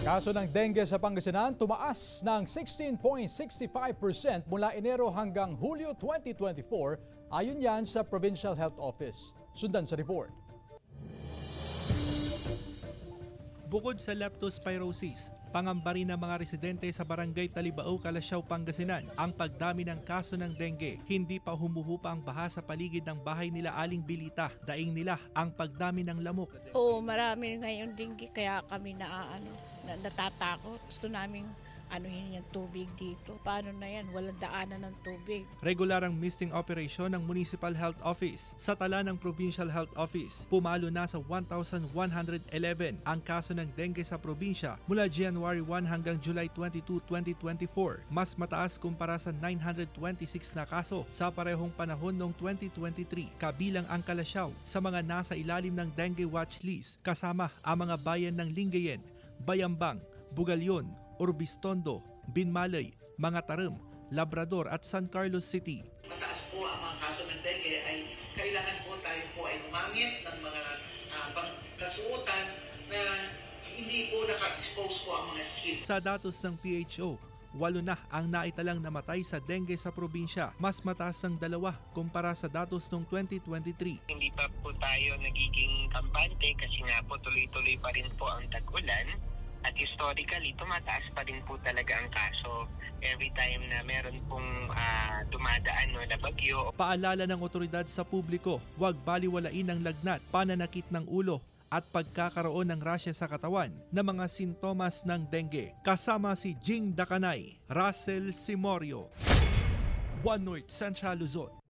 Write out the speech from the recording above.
Kaso ng dengue sa Pangasinan tumaas ng 16.65% mula Enero hanggang Hulyo 2024 ayon yan sa Provincial Health Office. Sundan sa report. Bukod sa leptospirosis, pangamba rin ng mga residente sa Barangay Talibao, Calasiao, Pangasinan ang pagdami ng kaso ng dengue. Hindi pa humuhupa ang baha sa paligid ng bahay nila Aling Bilita. Daing nila ang pagdami ng lamok. Oo, marami ngayon dengue kaya kami natatakot. Gusto namin anuhin yung tubig dito. Paano na yan? Walang daanan ng tubig. Regular ang misting operasyon ng Municipal Health Office. Sa tala ng Provincial Health Office, pumalo na sa 1,111 ang kaso ng dengue sa probinsya mula January 1 hanggang July 22, 2024. Mas mataas kumpara sa 926 na kaso sa parehong panahon noong 2023. Kabilang ang Calasiao sa mga nasa ilalim ng dengue watch list, kasama ang mga bayan ng Lingayen, Bayambang, Bugalyon, Urbistondo, Binmalay, Mga Tarem, Labrador at San Carlos City. Mataas po ang mga kaso ng dengue ay kailangan po tayo po ay gumamit ng mga pangkasuotan na hindi po naka-expose po ang mga skin. Sa datos ng PHO, 8 na ang naitalang namatay sa dengue sa probinsya. Mas mataas ng 2 kumpara sa datos noong 2023. Hindi pa po tayo nagiging kampante kasi nga po tuloy-tuloy pa rin po ang tag-ulan. At historically, tumataas pa rin po talaga ang kaso every time na meron pong dumadaan na bagyo. Paalala ng otoridad sa publiko, huwag baliwalain ang lagnat, pananakit ng ulo at pagkakaroon ng rasya sa katawan na mga sintomas ng dengue. Kasama si Jing Dakanay, Russell Simorio, One North Central Luzon.